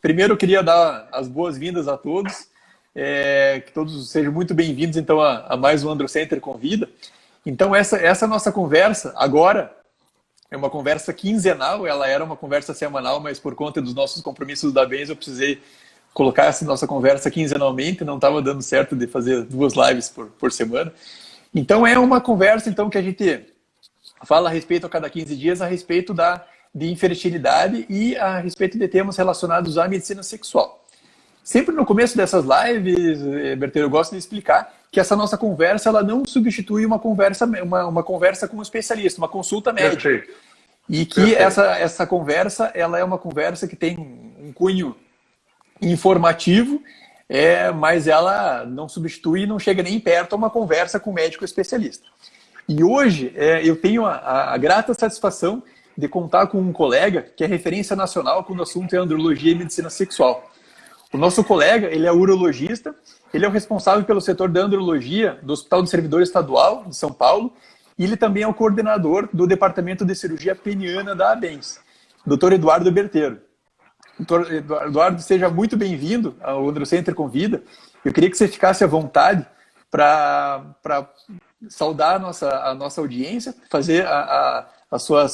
Primeiro, eu queria dar as boas-vindas a todos, que todos sejam muito bem-vindos então a mais um Androcenter Convida. Então essa nossa conversa agora é uma conversa quinzenal, ela era uma conversa semanal, mas por conta dos nossos compromissos da Benz eu precisei colocar essa nossa conversa quinzenalmente, não estava dando certo de fazer 2 lives por semana. Então é uma conversa então que a gente fala a respeito a cada 15 dias a respeito de infertilidade e a respeito de temas relacionados à medicina sexual. Sempre no começo dessas lives, Berteiro, eu gosto de explicar que essa nossa conversa ela não substitui uma conversa com um especialista, uma consulta médica. Perfeito. E que essa conversa ela é uma conversa que tem um cunho informativo, mas ela não substitui, não chega nem perto a uma conversa com um médico especialista. E hoje eu tenho a grata satisfação de contar com um colega que é referência nacional quando o assunto é andrologia e medicina sexual. O nosso colega, ele é urologista, ele é o responsável pelo setor da andrologia do Hospital do Servidor Estadual de São Paulo e ele também é o coordenador do Departamento de Cirurgia Peniana da ABENS, Dr. Eduardo Berteiro. Dr. Eduardo, seja muito bem-vindo ao Androcenter Convida. Eu queria que você ficasse à vontade para saudar a nossa audiência, fazer a sua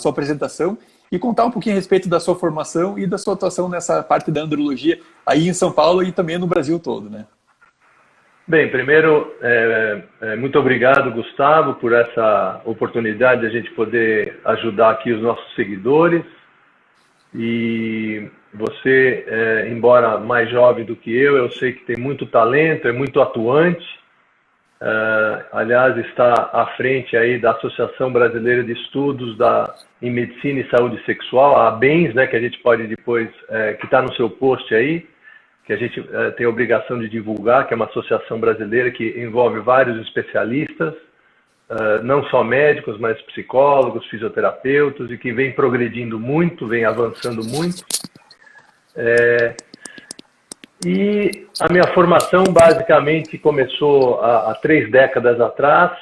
apresentação e contar um pouquinho a respeito da sua formação e da sua atuação nessa parte da andrologia aí em São Paulo e também no Brasil todo, né? Bem, primeiro, muito obrigado, Gustavo, por essa oportunidade de a gente poder ajudar aqui os nossos seguidores. E você, embora mais jovem do que eu sei que tem muito talento, é muito atuante. Aliás, está à frente aí da Associação Brasileira de Estudos em Medicina e Saúde Sexual, a ABENS, né, que a gente pode depois, que está no seu post aí, que a gente tem a obrigação de divulgar, que é uma associação brasileira que envolve vários especialistas, não só médicos, mas psicólogos, fisioterapeutas, e que vem progredindo muito, vem avançando muito. E a minha formação basicamente começou há 3 décadas atrás.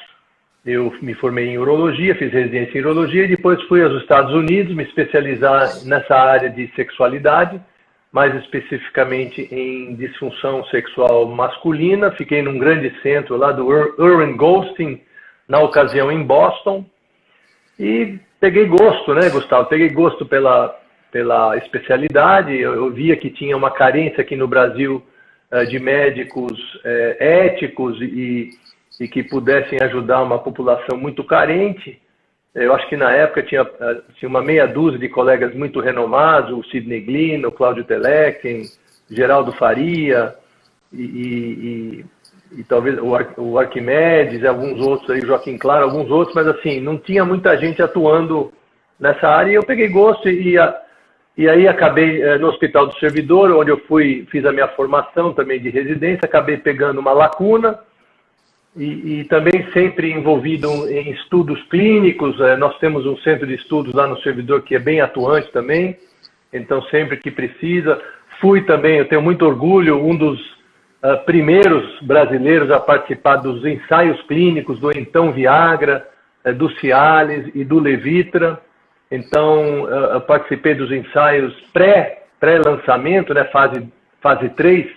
Eu me formei em urologia, fiz residência em urologia e depois fui aos Estados Unidos me especializar nessa área de sexualidade, mais especificamente em disfunção sexual masculina. Fiquei num grande centro lá do Irwin Goldstein, na ocasião em Boston, e peguei gosto, né, Gustavo? Peguei gosto pela especialidade. Eu via que tinha uma carência aqui no Brasil de médicos éticos e que pudessem ajudar uma população muito carente. Eu acho que na época tinha uma meia dúzia de colegas muito renomados, o Sidney Glynn, o Cláudio Telecken, Geraldo Faria e talvez o Arquimedes, alguns outros aí, Joaquim Claro, alguns outros, mas assim, não tinha muita gente atuando nessa área e eu peguei gosto e aí acabei no Hospital do Servidor, onde eu fiz a minha formação também de residência, acabei pegando uma lacuna e também sempre envolvido em estudos clínicos. Nós temos um centro de estudos lá no Servidor que é bem atuante também, então sempre que precisa. Fui também, eu tenho muito orgulho, um dos primeiros brasileiros a participar dos ensaios clínicos do então Viagra, do Cialis e do Levitra. Então, eu participei dos ensaios pré-lançamento, né, fase 3.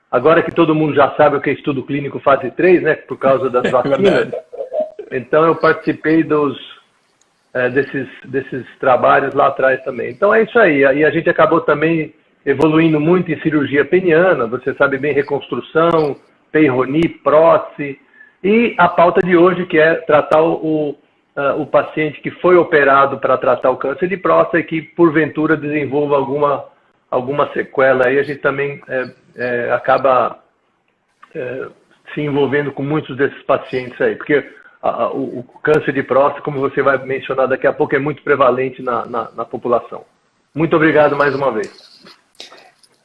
Agora que todo mundo já sabe o que é estudo clínico fase 3, né, por causa das vacinas. Então, eu participei desses trabalhos lá atrás também. Então, é isso aí. E a gente acabou também evoluindo muito em cirurgia peniana, você sabe bem, reconstrução, Peyronie, prótese. E a pauta de hoje, que é tratar o paciente que foi operado para tratar o câncer de próstata e que, porventura, desenvolva alguma sequela. Aí a gente também acaba se envolvendo com muitos desses pacientes aí, porque o câncer de próstata, como você vai mencionar daqui a pouco, é muito prevalente na população. Muito obrigado mais uma vez.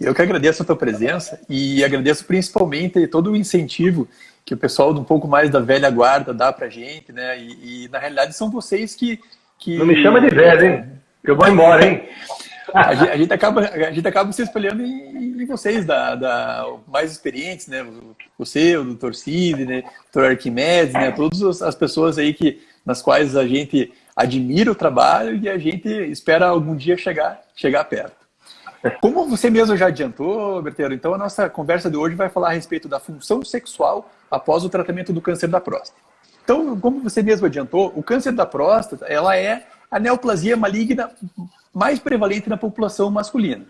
Eu que agradeço a tua presença e agradeço principalmente todo o incentivo que o pessoal de um pouco mais da velha guarda dá pra gente, né? E na realidade são vocês que... Não me chama de velho, hein? Eu vou embora, hein? a gente acaba se espelhando em vocês, mais experientes, né? Você, o Dr. Cid, né? O Dr. Arquimedes, né? Todas as pessoas aí nas quais a gente admira o trabalho e a gente espera algum dia chegar perto. Como você mesmo já adiantou, Berteiro, então a nossa conversa de hoje vai falar a respeito da função sexual após o tratamento do câncer da próstata. Então, como você mesmo adiantou, o câncer da próstata, ela é a neoplasia maligna mais prevalente na população masculina.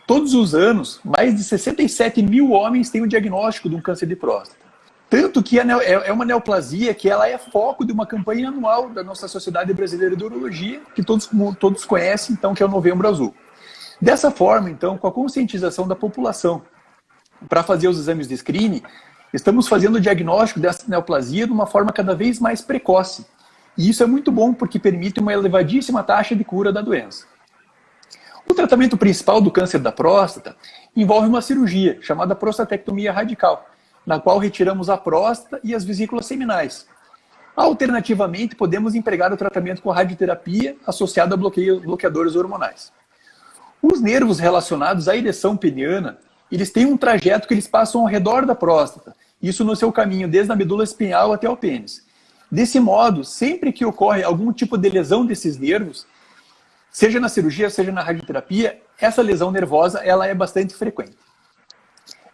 Todos os anos, mais de 67 mil homens têm o diagnóstico de um câncer de próstata. Tanto que é uma neoplasia que ela é foco de uma campanha anual da nossa Sociedade Brasileira de Urologia, que todos conhecem, então, que é o Novembro Azul. Dessa forma, então, com a conscientização da população para fazer os exames de screening, estamos fazendo o diagnóstico dessa neoplasia de uma forma cada vez mais precoce. E isso é muito bom porque permite uma elevadíssima taxa de cura da doença. O tratamento principal do câncer da próstata envolve uma cirurgia chamada prostatectomia radical, na qual retiramos a próstata e as vesículas seminais. Alternativamente, podemos empregar o tratamento com radioterapia associado a bloqueadores hormonais. Os nervos relacionados à ereção peniana, eles têm um trajeto que eles passam ao redor da próstata, isso no seu caminho desde a medula espinhal até o pênis. Desse modo, sempre que ocorre algum tipo de lesão desses nervos, seja na cirurgia, seja na radioterapia, essa lesão nervosa ela é bastante frequente.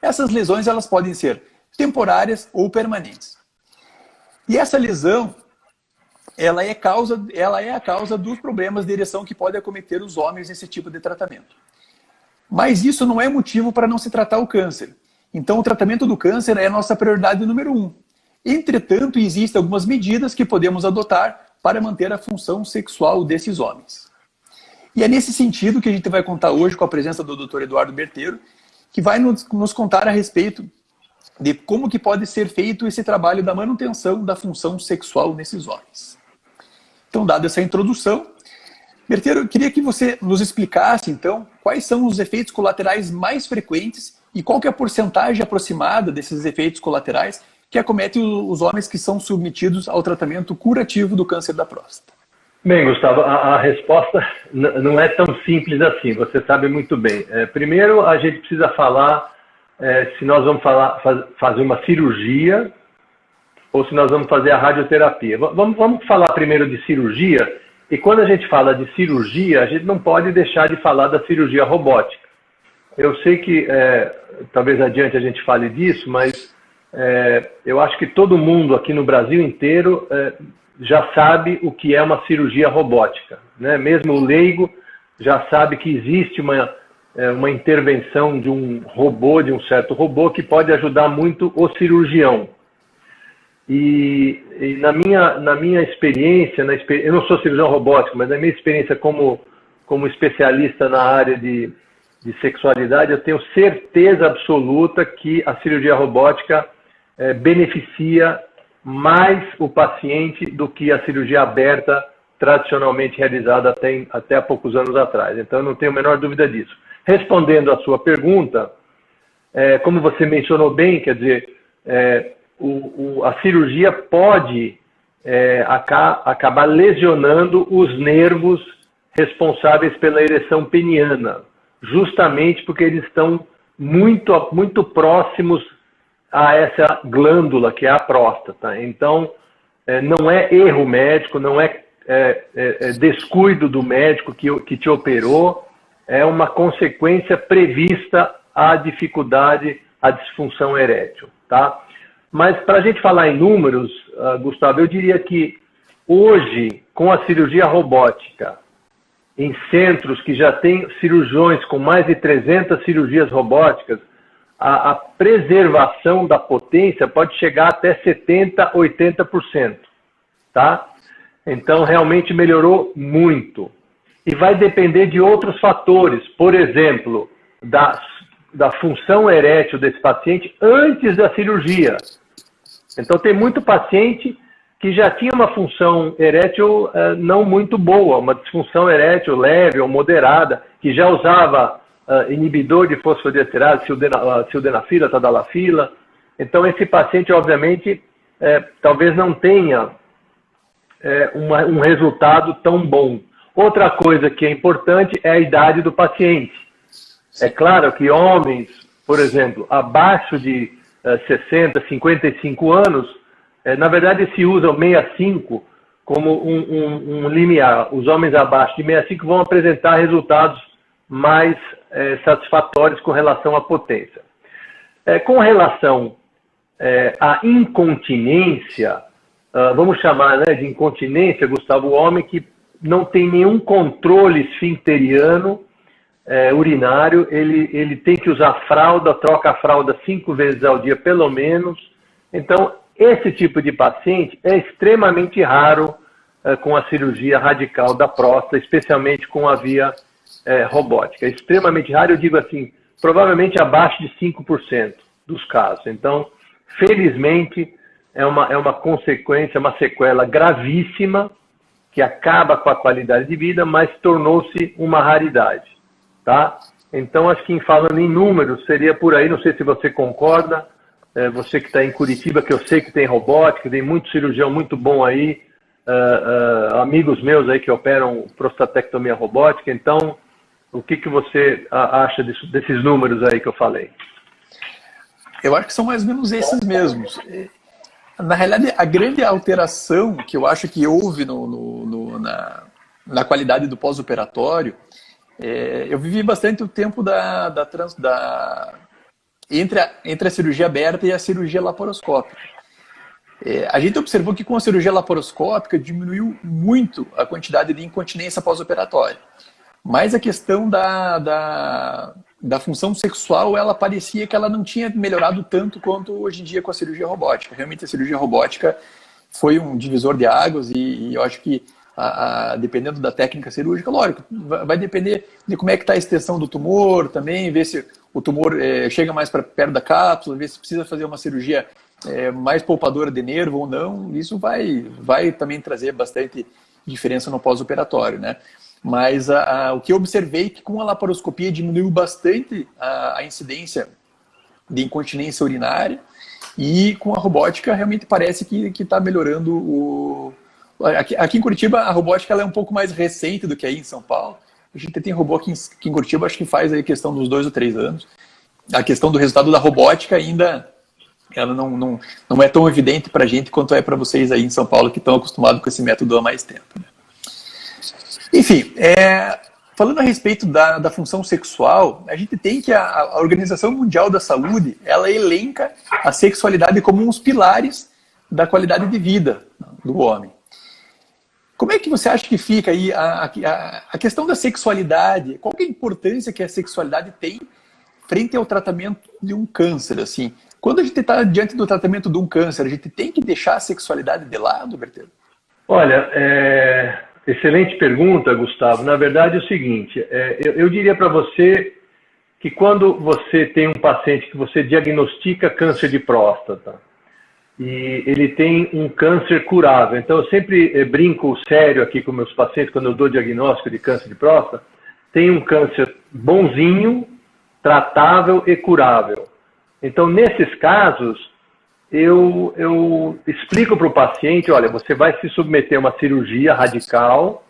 Essas lesões elas podem ser temporárias ou permanentes. E essa lesão ela é a causa dos problemas de ereção que podem acometer os homens nesse tipo de tratamento. Mas isso não é motivo para não se tratar o câncer. Então, o tratamento do câncer é a nossa prioridade número 1. Entretanto, existem algumas medidas que podemos adotar para manter a função sexual desses homens. E é nesse sentido que a gente vai contar hoje com a presença do Dr. Eduardo Berteiro, que vai nos contar a respeito de como que pode ser feito esse trabalho da manutenção da função sexual nesses homens. Então, dada essa introdução, Berteiro, eu queria que você nos explicasse, então, quais são os efeitos colaterais mais frequentes e qual que é a porcentagem aproximada desses efeitos colaterais que acometem os homens que são submetidos ao tratamento curativo do câncer da próstata. Bem, Gustavo, a resposta não é tão simples assim, você sabe muito bem. Primeiro, a gente precisa falar se nós vamos fazer uma cirurgia ou se nós vamos fazer a radioterapia. Vamos falar primeiro de cirurgia, e quando a gente fala de cirurgia, a gente não pode deixar de falar da cirurgia robótica. Eu sei que talvez adiante a gente fale disso, mas eu acho que todo mundo aqui no Brasil inteiro já sabe o que é uma cirurgia robótica, né? Mesmo o leigo já sabe que existe uma intervenção de um robô, de um certo robô, que pode ajudar muito o cirurgião. E na minha experiência, eu não sou cirurgião robótico, mas na minha experiência como especialista na área de sexualidade, eu tenho certeza absoluta que a cirurgia robótica beneficia mais o paciente do que a cirurgia aberta tradicionalmente realizada até há poucos anos atrás. Então, eu não tenho a menor dúvida disso. Respondendo à sua pergunta, como você mencionou bem, quer dizer, a cirurgia pode acabar lesionando os nervos responsáveis pela ereção peniana, justamente porque eles estão muito próximos a essa glândula que é a próstata. Então, não é erro médico, não é descuido do médico que te operou, é uma consequência prevista à dificuldade, à disfunção erétil, tá? Mas para a gente falar em números, Gustavo, eu diria que hoje, com a cirurgia robótica, em centros que já têm cirurgiões com mais de 300 cirurgias robóticas, a preservação da potência pode chegar até 70%, 80%, tá? Então, realmente melhorou muito. E vai depender de outros fatores, por exemplo, da função erétil desse paciente antes da cirurgia. Então, tem muito paciente que já tinha uma função erétil não muito boa, uma disfunção erétil leve ou moderada, que já usava inibidor de fosfodiesterase, sildenafila, tadalafila. Então, esse paciente, obviamente, talvez não tenha um resultado tão bom. Outra coisa que é importante é a idade do paciente. É claro que homens, por exemplo, abaixo de 60, 55 anos, na verdade se usa o 65 como um limiar. Os homens abaixo de 65 vão apresentar resultados mais satisfatórios com relação à potência. Com relação à incontinência, vamos chamar, né, de incontinência, Gustavo, o homem que não tem nenhum controle esfincteriano urinário, ele tem que usar fralda, troca a fralda 5 vezes ao dia pelo menos. Então, esse tipo de paciente é extremamente raro com a cirurgia radical da próstata, especialmente com a via robótica. É extremamente raro, eu digo assim, provavelmente abaixo de 5% dos casos. Então, felizmente, é uma consequência, uma sequela gravíssima, que acaba com a qualidade de vida, mas tornou-se uma raridade. Tá? Então, acho que falando em números, seria por aí, não sei se você concorda, você que está em Curitiba, que eu sei que tem robótica, tem muito cirurgião muito bom aí, amigos meus aí que operam prostatectomia robótica. Então, o que você acha desses números aí que eu falei? Eu acho que são mais ou menos esses mesmos. Na realidade, a grande alteração que eu acho que houve na qualidade do pós-operatório, eu vivi bastante o tempo entre a cirurgia aberta e a cirurgia laparoscópica. A gente observou que com a cirurgia laparoscópica diminuiu muito a quantidade de incontinência pós-operatória. Mas a questão da função sexual, ela parecia que ela não tinha melhorado tanto quanto hoje em dia com a cirurgia robótica. Realmente a cirurgia robótica foi um divisor de águas e eu acho que, dependendo da técnica cirúrgica, lógico, vai depender de como é que está a extensão do tumor também, ver se o tumor chega mais para perto da cápsula, ver se precisa fazer uma cirurgia mais poupadora de nervo ou não. Isso vai também trazer bastante diferença no pós-operatório, né? Mas o que eu observei é que com a laparoscopia diminuiu bastante a incidência de incontinência urinária e com a robótica realmente parece que está melhorando Aqui em Curitiba a robótica ela é um pouco mais recente do que aí em São Paulo. A gente tem robô aqui em Curitiba, acho que faz aí questão dos 2 ou 3 anos. A questão do resultado da robótica ainda ela não é tão evidente para a gente quanto é para vocês aí em São Paulo que estão acostumados com esse método há mais tempo, né? Enfim, falando a respeito da função sexual, a gente tem que a Organização Mundial da Saúde, ela elenca a sexualidade como um dos pilares da qualidade de vida do homem. Como é que você acha que fica aí a questão da sexualidade? Qual que é a importância que a sexualidade tem frente ao tratamento de um câncer? Assim, quando a gente está diante do tratamento de um câncer, a gente tem que deixar a sexualidade de lado, Berteiro? Olha, excelente pergunta, Gustavo. Na verdade é o seguinte, eu diria para você que quando você tem um paciente que você diagnostica câncer de próstata e ele tem um câncer curável, então eu sempre brinco sério aqui com meus pacientes quando eu dou diagnóstico de câncer de próstata, tem um câncer bonzinho, tratável e curável. Então nesses casos eu explico para o paciente, olha, você vai se submeter a uma cirurgia radical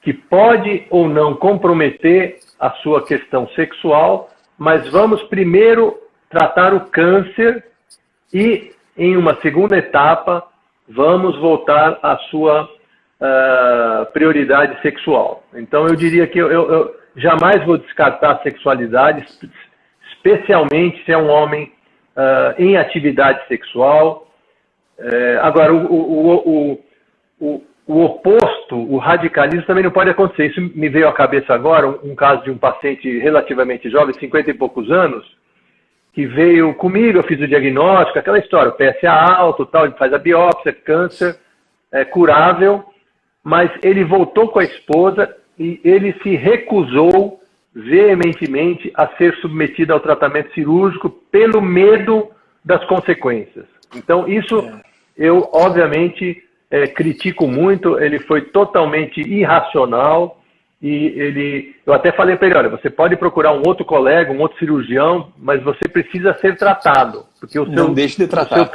que pode ou não comprometer a sua questão sexual, mas vamos primeiro tratar o câncer e, em uma segunda etapa, vamos voltar à sua prioridade sexual. Então eu diria que eu jamais vou descartar a sexualidade, especialmente se é um homem em atividade sexual. Agora, o oposto, o radicalismo também não pode acontecer. Isso me veio à cabeça agora, um caso de um paciente relativamente jovem, 50 e poucos anos, que veio comigo, eu fiz o diagnóstico, aquela história, o PSA alto, tal, ele faz a biópsia, câncer, curável, mas ele voltou com a esposa e ele se recusou veementemente a ser submetido ao tratamento cirúrgico pelo medo das consequências. Então, isso eu, obviamente, critico muito, ele foi totalmente irracional e eu até falei para ele, olha, você pode procurar um outro colega, um outro cirurgião, mas você precisa ser tratado, porque não deixe de tratar,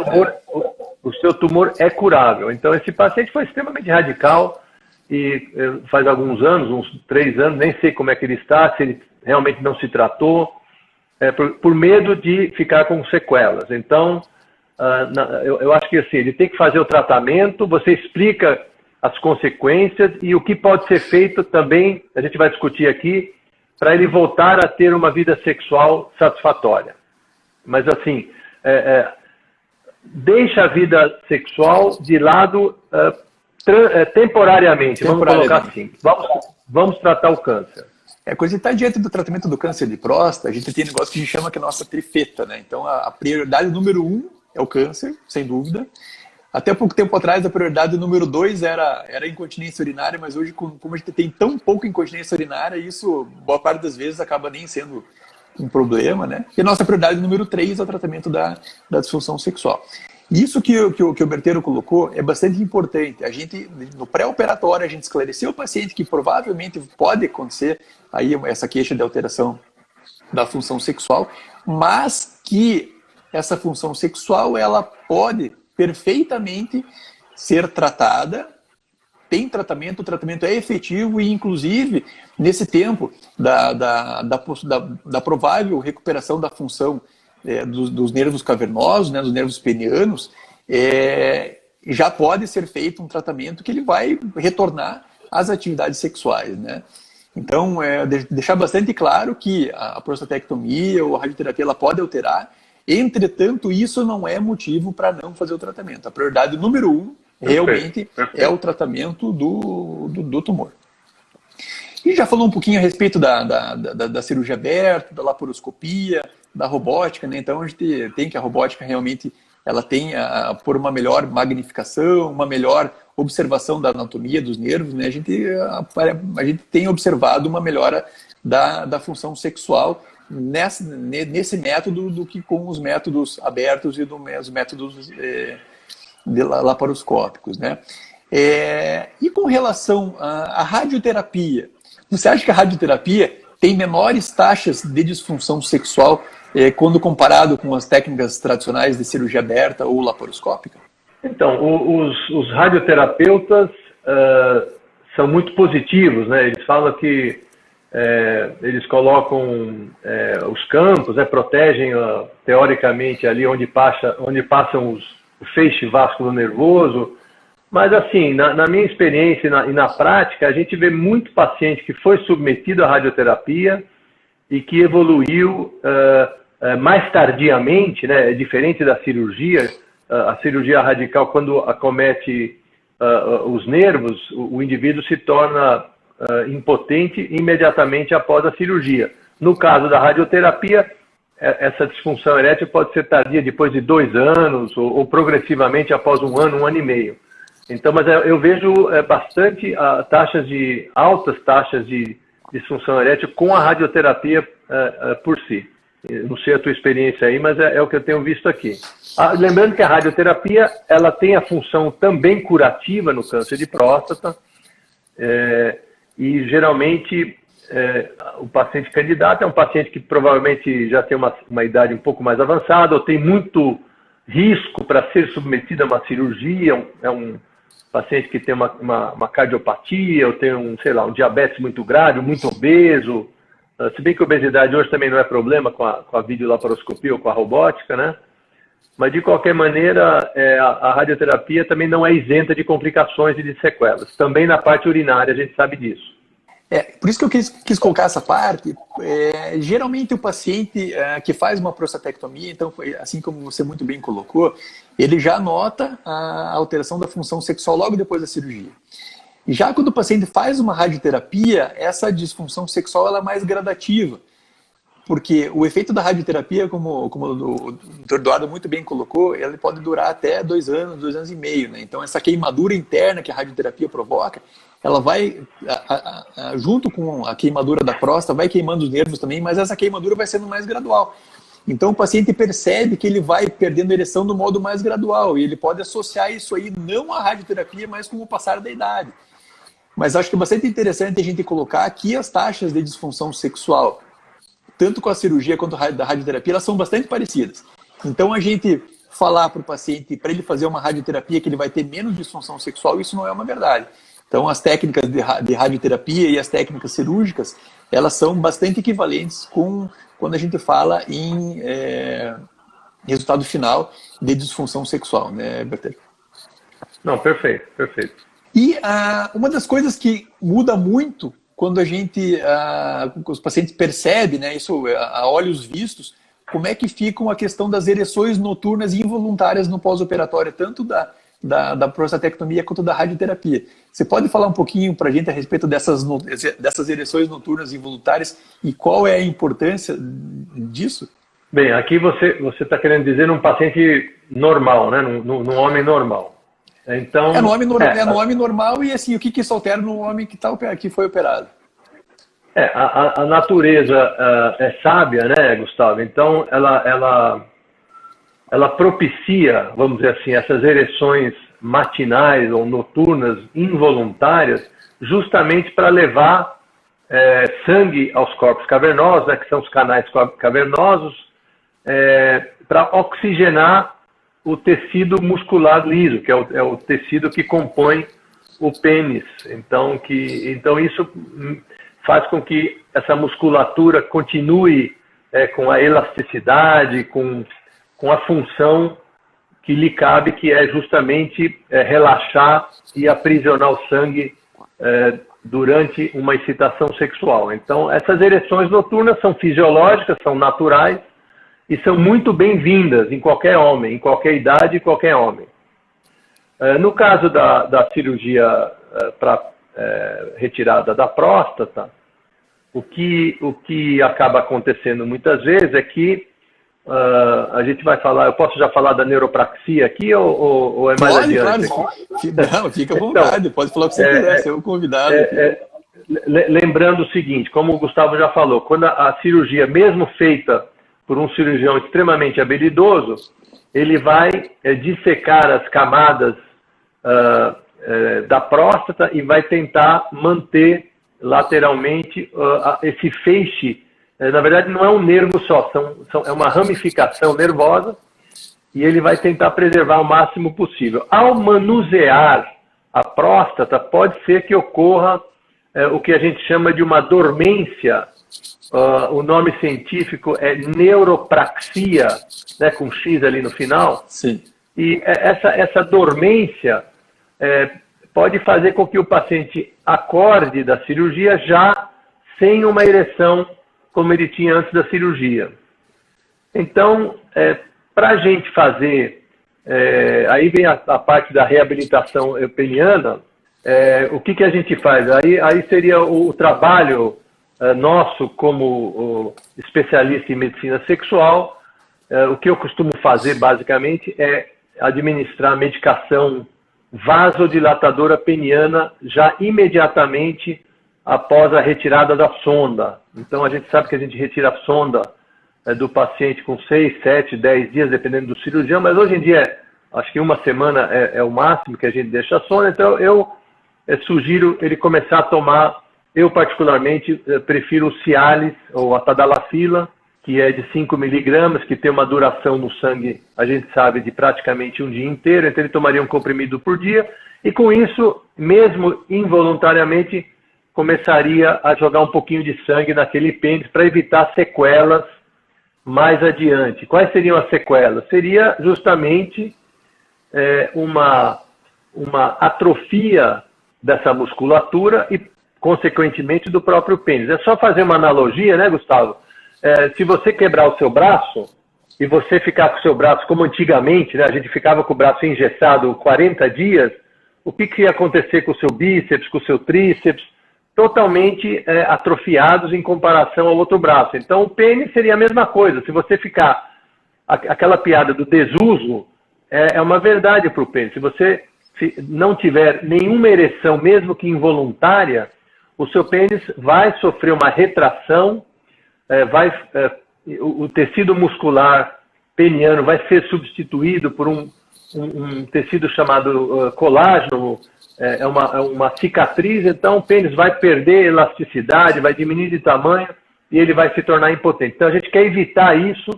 o seu tumor é curável. Então, esse paciente foi extremamente radical, e faz alguns anos, uns 3 anos, nem sei como é que ele está, se ele realmente não se tratou, por medo de ficar com sequelas. Então, eu acho que assim, ele tem que fazer o tratamento, você explica as consequências e o que pode ser feito também, a gente vai discutir aqui, para ele voltar a ter uma vida sexual satisfatória. Mas assim, deixa a vida sexual de lado temporariamente, vamos colocar assim. Vamos tratar o câncer. Quando a gente está diante do tratamento do câncer de próstata, a gente tem um negócio que a gente chama que é a nossa trifeta, né? Então, a prioridade número 1 é o câncer, sem dúvida. Até pouco tempo atrás, a prioridade número 2 era a incontinência urinária, mas hoje, como a gente tem tão pouca incontinência urinária, isso, boa parte das vezes, acaba nem sendo um problema, né? E a nossa prioridade número 3 é o tratamento da disfunção sexual. Isso que o Berteiro colocou é bastante importante. A gente, no pré-operatório, a gente esclareceu o paciente que provavelmente pode acontecer aí essa queixa de alteração da função sexual, mas que essa função sexual ela pode perfeitamente ser tratada, tem tratamento, o tratamento é efetivo e, inclusive, nesse tempo da provável recuperação da função dos nervos cavernosos, né, dos nervos penianos, já pode ser feito um tratamento que ele vai retornar às atividades sexuais, né? Então, deixar bastante claro que a prostatectomia ou a radioterapia ela pode alterar, entretanto, isso não é motivo para não fazer o tratamento. A prioridade número 1 realmente é o tratamento do tumor. E já falou um pouquinho a respeito da cirurgia aberta, da laparoscopia, da robótica, né? Então a gente tem que a robótica realmente ela tem por uma melhor magnificação, uma melhor observação da anatomia dos nervos, né? A gente tem observado uma melhora da função sexual nesse método do que com os métodos abertos e os métodos laparoscópicos, né? E com relação à radioterapia, você acha que a radioterapia tem menores taxas de disfunção sexual quando comparado com as técnicas tradicionais de cirurgia aberta ou laparoscópica? Então, os radioterapeutas são muito positivos, né? Eles falam que eles colocam os campos, protegem teoricamente ali onde passam o feixe vascular nervoso. Mas assim, na minha experiência e na prática, a gente vê muito paciente que foi submetido à radioterapia e que evoluiu mais tardiamente, né? Diferente da cirurgia. A cirurgia radical, quando acomete os nervos, o indivíduo se torna impotente imediatamente após a cirurgia. No caso da radioterapia, essa disfunção erétil pode ser tardia depois de 2 anos ou progressivamente após 1 ano, 1 ano e meio. Então, mas eu vejo bastante altas taxas de disfunção erétil com a radioterapia por si. Não sei a tua experiência aí, mas é o que eu tenho visto aqui. Lembrando que a radioterapia ela tem a função também curativa no câncer de próstata e geralmente o paciente candidato é um paciente que provavelmente já tem uma idade um pouco mais avançada ou tem muito risco para ser submetido a uma cirurgia, é um paciente que tem uma cardiopatia ou tem um diabetes muito grave, muito obeso. Se bem que a obesidade hoje também não é problema com a videolaparoscopia ou com a robótica, né? Mas, de qualquer maneira, a radioterapia também não é isenta de complicações e de sequelas. Também na parte urinária a gente sabe disso. Por isso que eu quis colocar essa parte. Geralmente o paciente que faz uma prostatectomia, então, assim como você muito bem colocou, ele já nota a alteração da função sexual logo depois da cirurgia. Já quando o paciente faz uma radioterapia, essa disfunção sexual ela é mais gradativa. Porque o efeito da radioterapia, como o Dr. Eduardo muito bem colocou, ele pode durar até 2 anos, 2 anos e meio. Né? Então, essa queimadura interna que a radioterapia provoca, ela vai, junto com a queimadura da próstata, vai queimando os nervos também, mas essa queimadura vai sendo mais gradual. Então, o paciente percebe que ele vai perdendo a ereção do modo mais gradual, e ele pode associar isso aí não à radioterapia, mas com o passar da idade. Mas acho que é bastante interessante a gente colocar aqui as taxas de disfunção sexual, tanto com a cirurgia quanto da radioterapia, elas são bastante parecidas. Então, a gente falar para o paciente, para ele fazer uma radioterapia, que ele vai ter menos disfunção sexual, isso não é uma verdade. Então, as técnicas de radioterapia e as técnicas cirúrgicas, elas são bastante equivalentes quando a gente fala em resultado final de disfunção sexual, né, Bertelli? Não, perfeito, perfeito. E uma das coisas que muda muito quando os pacientes percebem, né, isso a olhos vistos, como é que ficam a questão das ereções noturnas involuntárias no pós-operatório, tanto da prostatectomia quanto da radioterapia. Você pode falar um pouquinho para a gente a respeito dessas ereções noturnas involuntárias e qual é a importância disso? Bem, aqui você está querendo dizer num paciente normal, né? Num homem normal. Então, no homem normal e assim, o que isso altera no homem que foi operado? A natureza é sábia, né, Gustavo? Então, ela propicia, vamos dizer assim, essas ereções matinais ou noturnas involuntárias, justamente para levar sangue aos corpos cavernosos, né, que são os canais cavernosos, para oxigenar o tecido muscular liso, que é o tecido que compõe o pênis. Então isso faz com que essa musculatura continue com a elasticidade, com a função que lhe cabe, que é justamente relaxar e aprisionar o sangue durante uma excitação sexual. Então, essas ereções noturnas são fisiológicas, são naturais e são muito bem-vindas em qualquer homem, em qualquer idade, em qualquer homem. No caso da cirurgia para retirada da próstata, o que acaba acontecendo muitas vezes é que a gente vai falar, eu posso já falar da neuropraxia aqui ou é mais adiante? Claro. Não, fica à vontade, então, pode falar o que você quiser, você é o convidado. Lembrando o seguinte, como o Gustavo já falou, quando a cirurgia, mesmo feita por um cirurgião extremamente habilidoso, ele vai dissecar as camadas da próstata e vai tentar manter lateralmente esse feixe. Na verdade, não é um nervo só, é uma ramificação nervosa e ele vai tentar preservar o máximo possível. Ao manusear a próstata, pode ser que ocorra o que a gente chama de uma dormência. O nome científico é neuropraxia, né, com X ali no final. Sim. E essa dormência pode fazer com que o paciente acorde da cirurgia já sem uma ereção como ele tinha antes da cirurgia. Então, para a gente fazer, aí vem a parte da reabilitação peniana, o que a gente faz? Aí seria o trabalho nosso como especialista em medicina sexual. O que eu costumo fazer, basicamente, é administrar medicação vasodilatadora peniana já imediatamente após a retirada da sonda. Então, a gente sabe que a gente retira a sonda do paciente com 6, 7, 10 dias, dependendo do cirurgião, mas hoje em dia, acho que uma semana é o máximo que a gente deixa a sonda. Então, eu sugiro ele começar a tomar, eu particularmente prefiro o Cialis, ou a Tadalafila, que é de 5 miligramas, que tem uma duração no sangue, a gente sabe, de praticamente um dia inteiro. Então, ele tomaria um comprimido por dia, e com isso, mesmo involuntariamente, começaria a jogar um pouquinho de sangue naquele pênis para evitar sequelas mais adiante. Quais seriam as sequelas? Seria justamente uma atrofia dessa musculatura e, consequentemente, do próprio pênis. É só fazer uma analogia, né, Gustavo? Se você quebrar o seu braço e você ficar com o seu braço como antigamente, né, a gente ficava com o braço engessado 40 dias, o que ia acontecer com o seu bíceps, com o seu tríceps? Totalmente atrofiados em comparação ao outro braço. Então, o pênis seria a mesma coisa. Se você ficar... Aquela piada do desuso é uma verdade para o pênis. Se você não tiver nenhuma ereção, mesmo que involuntária, o seu pênis vai sofrer uma retração, o tecido muscular peniano vai ser substituído por um tecido chamado colágeno, é uma cicatriz. Então o pênis vai perder elasticidade, vai diminuir de tamanho e ele vai se tornar impotente. Então a gente quer evitar isso.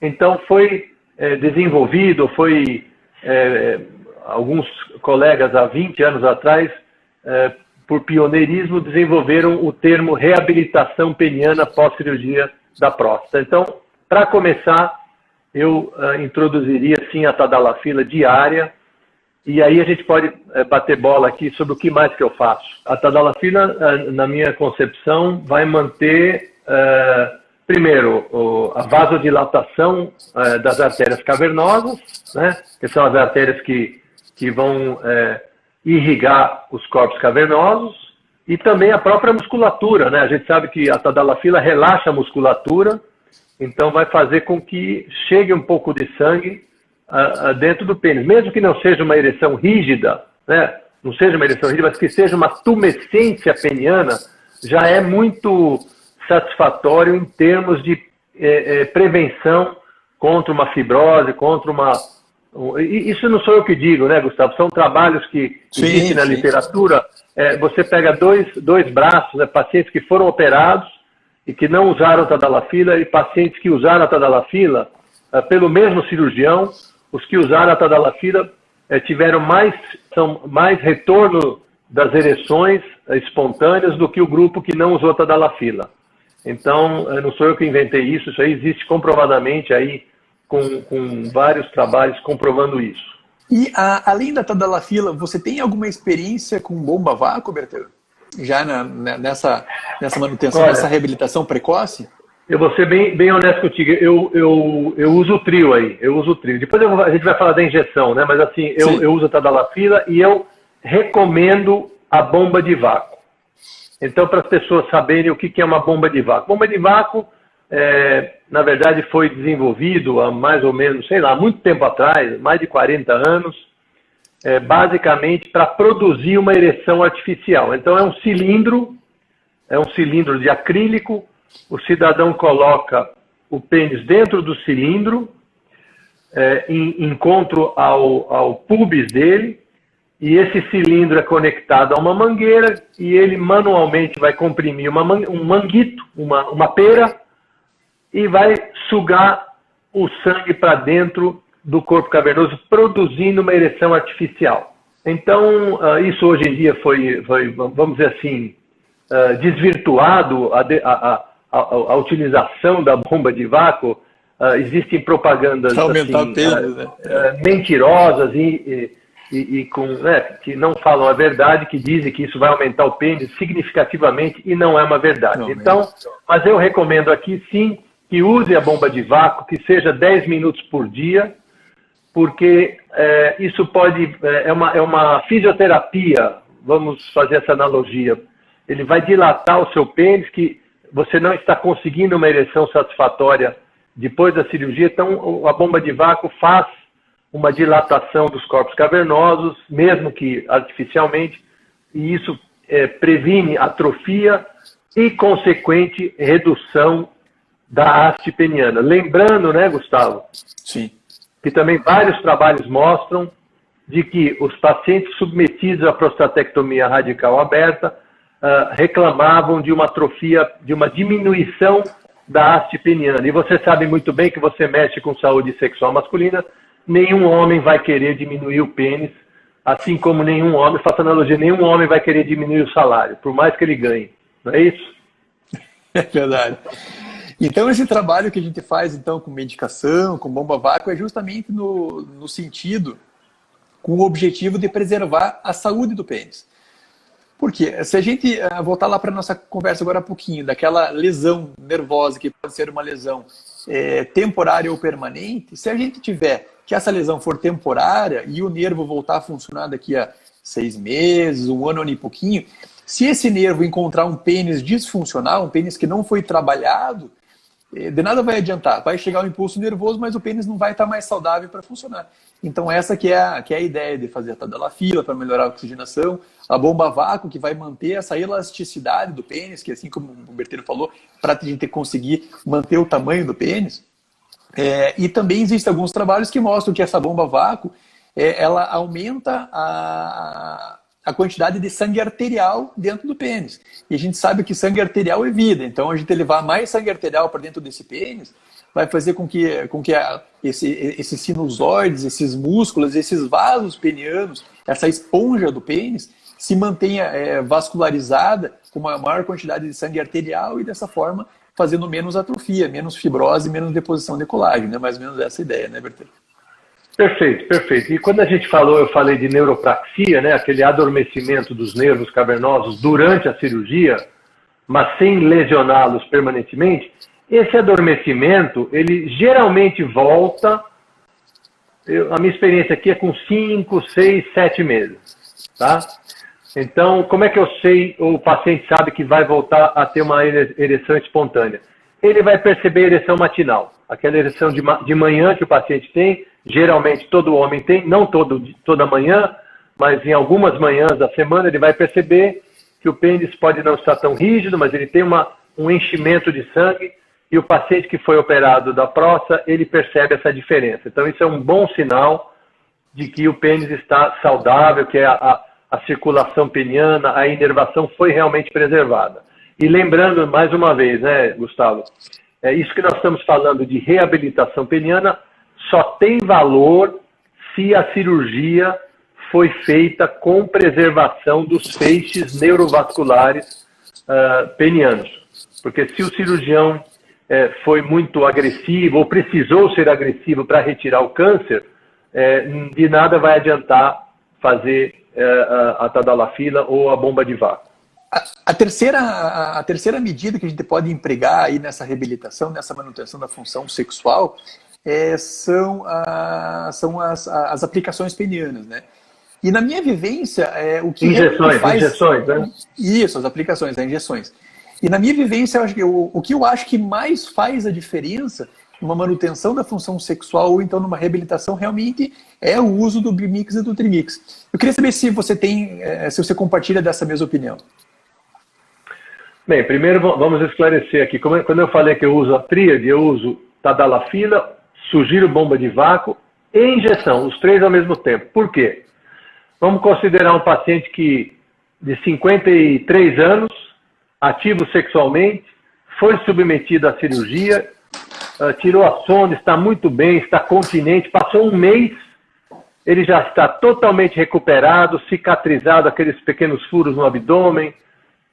Então foi desenvolvido, alguns colegas há 20 anos atrás por pioneirismo, desenvolveram o termo reabilitação peniana pós-cirurgia da próstata. Então, para começar, eu introduziria sim a tadalafila diária, e aí a gente pode bater bola aqui sobre o que mais que eu faço. A tadalafila, na minha concepção, vai manter, primeiro, a vasodilatação das artérias cavernosas, né, que são as artérias que vão irrigar os corpos cavernosos, e também a própria musculatura, né? A gente sabe que a tadalafila relaxa a musculatura, então vai fazer com que chegue um pouco de sangue dentro do pênis, mesmo que não seja uma ereção rígida, né? Não seja uma ereção rígida, mas que seja uma tumescência peniana, já é muito satisfatório em termos de prevenção contra uma fibrose, contra uma... Isso não sou eu que digo, né, Gustavo? São trabalhos que existem na literatura. Você pega dois braços, pacientes que foram operados e que não usaram tadalafila, e pacientes que usaram a tadalafila pelo mesmo cirurgião. Os que usaram a tadalafila tiveram mais retorno das ereções espontâneas do que o grupo que não usou a tadalafila. Então, não sou eu que inventei isso, isso aí existe comprovadamente aí, com vários trabalhos comprovando isso. E além da tadalafila, você tem alguma experiência com bomba vácuo, Bertelo? Já nessa manutenção, Olha, nessa reabilitação precoce? Eu vou ser bem honesto contigo. Eu uso o trio aí. Eu uso o trio. Depois a gente vai falar da injeção, né? Mas assim, eu uso a tadalafila e eu recomendo a bomba de vácuo. Então, para as pessoas saberem o que é uma bomba de vácuo. Bomba de vácuo, na verdade, foi desenvolvido há mais ou menos, sei lá, muito tempo atrás, mais de 40 anos, basicamente para produzir uma ereção artificial. Então, é um cilindro de acrílico, o cidadão coloca o pênis dentro do cilindro, em encontro ao pubis dele, e esse cilindro é conectado a uma mangueira e ele manualmente vai comprimir um manguito, uma pera, e vai sugar o sangue para dentro do corpo cavernoso, produzindo uma ereção artificial. Então, isso hoje em dia foi vamos dizer assim, desvirtuado a utilização da bomba de vácuo. Existem propagandas assim, mentirosas que não falam a verdade, que dizem que isso vai aumentar o pênis significativamente, e não é uma verdade. Mas eu recomendo aqui sim que use a bomba de vácuo, que seja 10 minutos por dia, porque isso pode... É uma fisioterapia, vamos fazer essa analogia. Ele vai dilatar o seu pênis, que você não está conseguindo uma ereção satisfatória depois da cirurgia, então a bomba de vácuo faz uma dilatação dos corpos cavernosos, mesmo que artificialmente, e isso previne atrofia e consequente redução da haste peniana. Lembrando, né, Gustavo? Sim. Que também vários trabalhos mostram de que os pacientes submetidos à prostatectomia radical aberta reclamavam de uma atrofia, de uma diminuição da haste peniana. E você sabe muito bem que você mexe com saúde sexual masculina, nenhum homem vai querer diminuir o pênis, assim como nenhum homem, faço analogia, nenhum homem vai querer diminuir o salário, por mais que ele ganhe. Não é isso? É verdade. Então, esse trabalho que a gente faz então com medicação, com bomba vácuo, é justamente no sentido, com o objetivo de preservar a saúde do pênis. Por quê? Se a gente voltar lá para a nossa conversa agora há pouquinho, daquela lesão nervosa, que pode ser uma lesão temporária ou permanente, se a gente tiver que essa lesão for temporária e o nervo voltar a funcionar daqui a 6 meses, um ano e pouquinho, se esse nervo encontrar um pênis disfuncional, um pênis que não foi trabalhado, de nada vai adiantar. Vai chegar o impulso nervoso, mas o pênis não vai estar mais saudável para funcionar. Então essa que é a ideia de fazer a tadalafila para melhorar a oxigenação, a bomba vácuo que vai manter essa elasticidade do pênis, que assim como o Berteiro falou, para a gente conseguir manter o tamanho do pênis. E também existem alguns trabalhos que mostram que essa bomba vácuo ela aumenta a quantidade de sangue arterial dentro do pênis. E a gente sabe que sangue arterial é vida. Então, a gente levar mais sangue arterial para dentro desse pênis vai fazer com que esses sinusoides, esses músculos, esses vasos penianos, essa esponja do pênis, se mantenha vascularizada, com uma maior quantidade de sangue arterial e dessa forma fazendo menos atrofia, menos fibrose, menos deposição de colágeno, né? Mais ou menos essa ideia, né, Bertelo? Perfeito, perfeito. E quando a gente falou, eu falei de neuropraxia, né, aquele adormecimento dos nervos cavernosos durante a cirurgia, mas sem lesioná-los permanentemente, esse adormecimento, ele geralmente volta, a minha experiência aqui é com 5, 6, 7 meses, tá? Então, como é que eu sei, ou o paciente sabe que vai voltar a ter uma ereção espontânea? Ele vai perceber a ereção matinal, aquela ereção de manhã que o paciente tem, geralmente todo homem tem, não toda manhã, mas em algumas manhãs da semana ele vai perceber que o pênis pode não estar tão rígido, mas ele tem um enchimento de sangue, e o paciente que foi operado da próstata, ele percebe essa diferença. Então isso é um bom sinal de que o pênis está saudável, que a circulação peniana, a inervação foi realmente preservada. E lembrando mais uma vez, né, Gustavo, isso que nós estamos falando de reabilitação peniana só tem valor se a cirurgia foi feita com preservação dos feixes neurovasculares penianos. Porque se o cirurgião foi muito agressivo ou precisou ser agressivo para retirar o câncer, de nada vai adiantar fazer a tadalafila ou a bomba de vácuo. A terceira medida que a gente pode empregar aí nessa reabilitação, nessa manutenção da função sexual, são as aplicações penianas, né? E na minha vivência, o que injeções, né? Isso, as aplicações, as injeções. E na minha vivência, eu acho que o que eu acho que mais faz a diferença numa manutenção da função sexual ou então numa reabilitação realmente é o uso do Bimix e do Trimix. Eu queria saber se você se você compartilha dessa mesma opinião. Bem, primeiro vamos esclarecer aqui. Quando eu falei que eu uso a tríade, eu uso tadalafila, sugiro bomba de vácuo e injeção, os três ao mesmo tempo. Por quê? Vamos considerar um paciente de 53 anos, ativo sexualmente, foi submetido à cirurgia, tirou a sonda, está muito bem, está continente, passou um mês, ele já está totalmente recuperado, cicatrizado, aqueles pequenos furos no abdômen,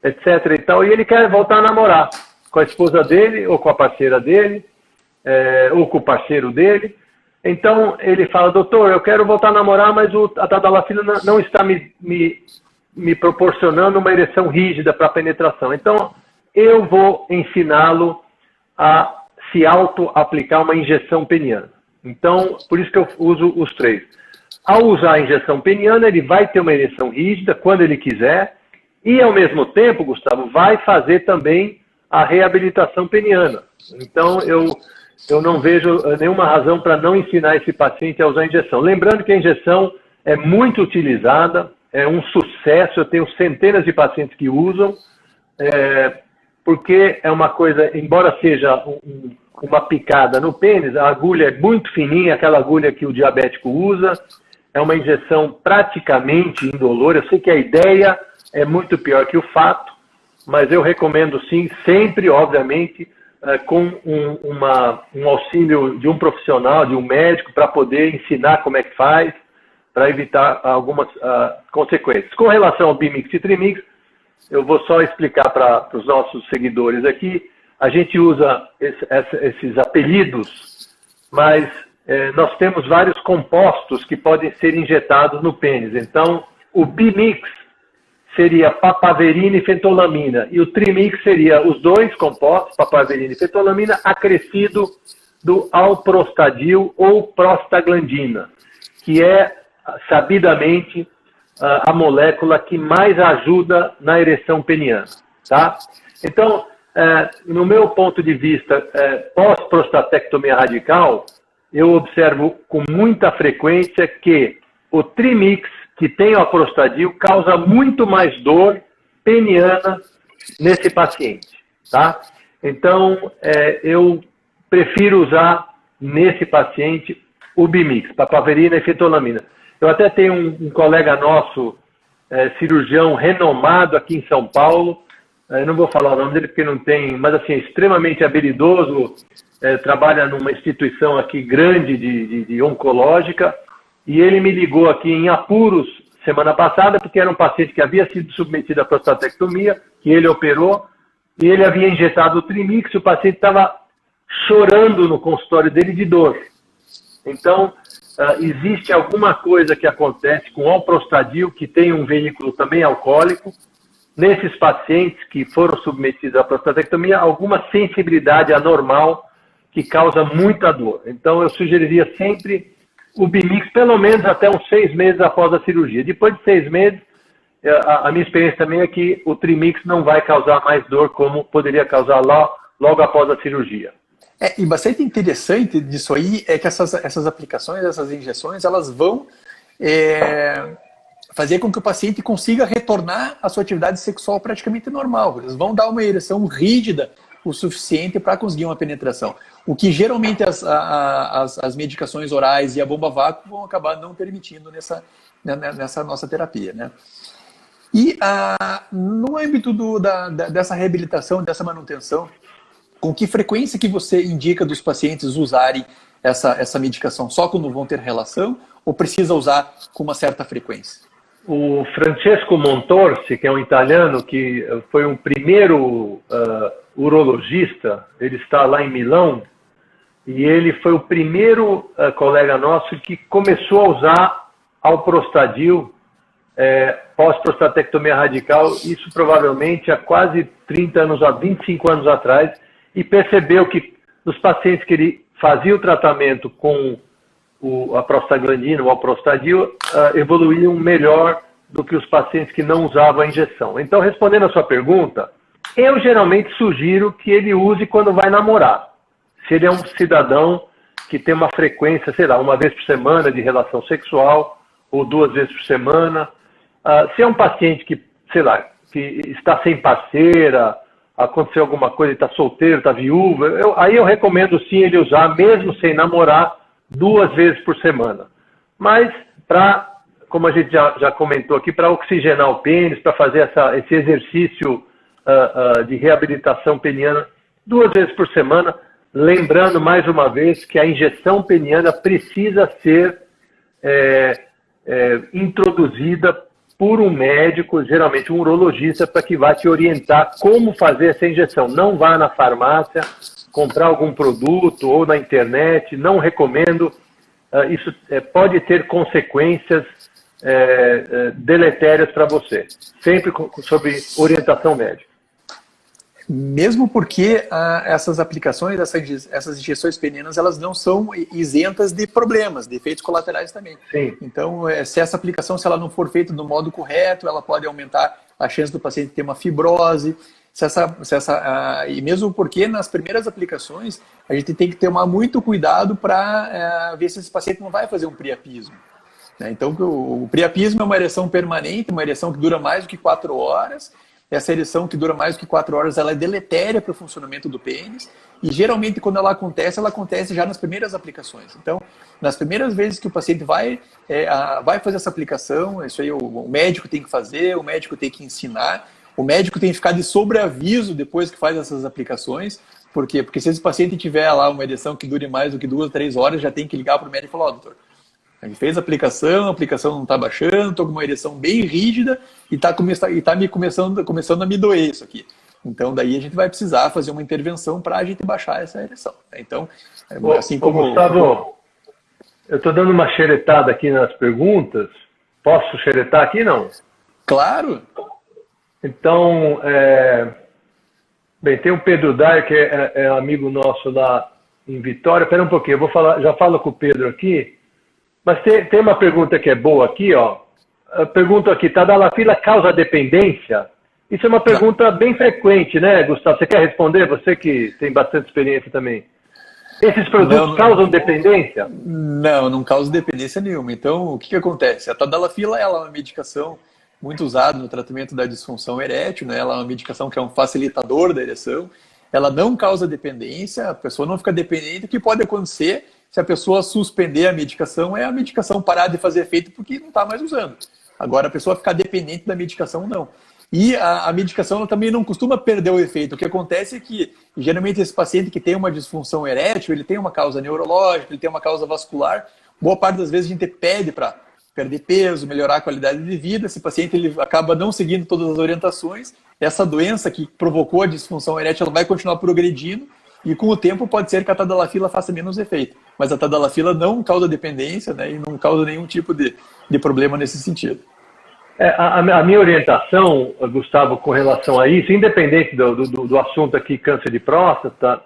etc. e tal, e ele quer voltar a namorar com a esposa dele, ou com a parceira dele, ou com o parceiro dele. Então ele fala: doutor, eu quero voltar a namorar, mas a tadalafila não está me proporcionando uma ereção rígida para penetração. Então eu vou ensiná-lo a se auto-aplicar uma injeção peniana. Então, por isso que eu uso os três. Ao usar a injeção peniana, ele vai ter uma ereção rígida quando ele quiser e, ao mesmo tempo, Gustavo, vai fazer também a reabilitação peniana. Então, eu não vejo nenhuma razão para não ensinar esse paciente a usar a injeção. Lembrando que a injeção é muito utilizada, é um sucesso, eu tenho centenas de pacientes que usam, porque é uma coisa, embora seja uma picada no pênis, a agulha é muito fininha, aquela agulha que o diabético usa, é uma injeção praticamente indolor. Eu sei que a ideia é muito pior que o fato, mas eu recomendo sim, sempre, obviamente, com um auxílio de um profissional, de um médico, para poder ensinar como é que faz, para evitar algumas consequências. Com relação ao Bimix e Trimix, eu vou só explicar para os nossos seguidores aqui. A gente usa esses apelidos, mas nós temos vários compostos que podem ser injetados no pênis. Então, o Bimix seria papaverina e fentolamina, e o Trimix seria os dois compostos, papaverina e fentolamina, acrescido do alprostadil ou prostaglandina, que é sabidamente a molécula que mais ajuda na ereção peniana, tá? Então, no meu ponto de vista, pós-prostatectomia radical, eu observo com muita frequência que o Trimix, que tem o alprostadil, causa muito mais dor peniana nesse paciente, tá? Então, eu prefiro usar nesse paciente o Bimix, papaverina e fentolamina. Eu até tenho um colega nosso, cirurgião renomado aqui em São Paulo, eu não vou falar o nome dele porque não tem, mas assim, extremamente habilidoso, trabalha numa instituição aqui grande de oncológica, e ele me ligou aqui em apuros, semana passada, porque era um paciente que havia sido submetido à prostatectomia, que ele operou, e ele havia injetado o Trimix, e o paciente estava chorando no consultório dele de dor. Então, existe alguma coisa que acontece com o alprostadil, que tem um veículo também alcoólico, nesses pacientes que foram submetidos à prostatectomia, alguma sensibilidade anormal que causa muita dor. Então, eu sugeriria sempre o Bimix, pelo menos até uns 6 meses após a cirurgia. Depois de 6 meses, a minha experiência também é que o Trimix não vai causar mais dor como poderia causar logo após a cirurgia. E bastante interessante disso aí é que essas aplicações, essas injeções, elas vão fazer com que o paciente consiga retornar à sua atividade sexual praticamente normal. Eles vão dar uma ereção rígida o suficiente para conseguir uma penetração. O que geralmente as medicações orais e a bomba vácuo vão acabar não permitindo nessa nossa terapia, né? E no âmbito dessa reabilitação, dessa manutenção, com que frequência que você indica dos pacientes usarem essa medicação? Só quando vão ter relação ou precisa usar com uma certa frequência? O Francesco Montorsi, que é um italiano, que foi um primeiro urologista, ele está lá em Milão, e ele foi o primeiro colega nosso que começou a usar alprostadil pós-prostatectomia radical, isso provavelmente há quase 25 anos atrás, e percebeu que nos pacientes que ele fazia o tratamento com a prostaglandina, o alprostadil, evoluíam melhor do que os pacientes que não usavam a injeção. Então, respondendo a sua pergunta, eu geralmente sugiro que ele use quando vai namorar. Se ele é um cidadão que tem uma frequência, sei lá, 1 vez por semana de relação sexual, ou 2 vezes por semana. Se é um paciente que, sei lá, que está sem parceira, aconteceu alguma coisa, está solteiro, está viúvo, aí eu recomendo sim ele usar, mesmo sem namorar, 2 vezes por semana. Mas, como a gente já comentou aqui, para oxigenar o pênis, para fazer esse exercício de reabilitação peniana, 2 vezes por semana, lembrando mais uma vez que a injeção peniana precisa ser introduzida por um médico, geralmente um urologista, para que vá te orientar como fazer essa injeção. Não vá na farmácia comprar algum produto ou na internet, não recomendo. Isso pode ter consequências deletérias para você, sempre sob orientação médica. Mesmo porque essas aplicações, essas injeções penianas, elas não são isentas de problemas, de efeitos colaterais também. Sim. Então, se essa aplicação, se ela não for feita do modo correto, ela pode aumentar a chance do paciente ter uma fibrose. E mesmo porque nas primeiras aplicações, a gente tem que tomar muito cuidado para ver se esse paciente não vai fazer um priapismo. Então, o priapismo é uma ereção permanente, uma ereção que dura mais do que 4 horas. Essa ereção que dura mais do que 4 horas, ela é deletéria para o funcionamento do pênis. E geralmente, quando ela acontece já nas primeiras aplicações. Então, nas primeiras vezes que o paciente vai fazer essa aplicação, isso aí o médico tem que fazer, o médico tem que ensinar, o médico tem que ficar de sobreaviso depois que faz essas aplicações. Por quê? Porque se esse paciente tiver lá uma ereção que dure mais do que 2 ou 3 horas, já tem que ligar para o médico e falar: doutor, a gente fez a aplicação não está baixando, estou com uma ereção bem rígida e está começando a me doer isso aqui. Então, daí a gente vai precisar fazer uma intervenção para a gente baixar essa ereção. Então, assim como... Gustavo, eu estou dando uma xeretada aqui nas perguntas. Posso xeretar aqui, não? Claro! Então, bem, tem o Pedro Dyer, que é amigo nosso lá em Vitória. Espera um pouquinho, já falo com o Pedro aqui. Mas tem uma pergunta que é boa aqui, ó. Pergunta aqui, tadalafila causa dependência? Isso é uma pergunta bem frequente, né, Gustavo? Você quer responder? Você que tem bastante experiência também. Esses produtos causam dependência? Não causa dependência nenhuma. Então, o que acontece? A tadalafila ela é uma medicação muito usada no tratamento da disfunção erétil, né? Ela é uma medicação que é um facilitador da ereção. Ela não causa dependência, a pessoa não fica dependente. O que pode acontecer se a pessoa suspender a medicação é a medicação parar de fazer efeito porque não está mais usando. Agora, a pessoa ficar dependente da medicação, não. E a medicação ela também não costuma perder o efeito. O que acontece é que, geralmente, esse paciente que tem uma disfunção erétil, ele tem uma causa neurológica, ele tem uma causa vascular. Boa parte das vezes a gente pede para perder peso, melhorar a qualidade de vida. Esse paciente ele acaba não seguindo todas as orientações, essa doença que provocou a disfunção erétil ela vai continuar progredindo e com o tempo pode ser que a tadalafila faça menos efeito. Mas a tadalafila não causa dependência, né, e não causa nenhum tipo de problema nesse sentido. A minha orientação, Gustavo, com relação a isso, independente do assunto aqui, câncer de próstata,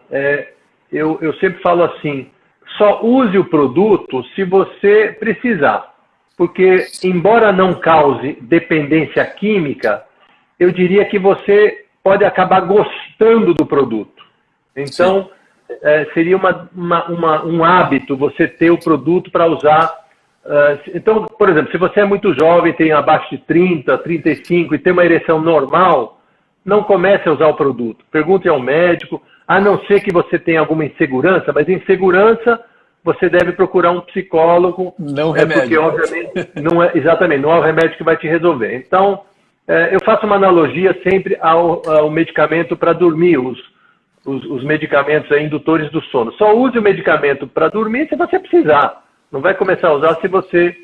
eu sempre falo assim, só use o produto se você precisar. Porque, embora não cause dependência química, eu diria que você pode acabar gostando do produto. Então, seria um hábito você ter o produto para usar. Então, por exemplo, se você é muito jovem, tem abaixo de 30, 35 e tem uma ereção normal, não comece a usar o produto. Pergunte ao médico, a não ser que você tenha alguma insegurança, mas insegurança você deve procurar um psicólogo. Não remédio. Porque, obviamente, não é o remédio que vai te resolver. Então, eu faço uma analogia sempre ao medicamento para dormir, os medicamentos indutores do sono. Só use o medicamento para dormir se você precisar. Não vai começar a usar se você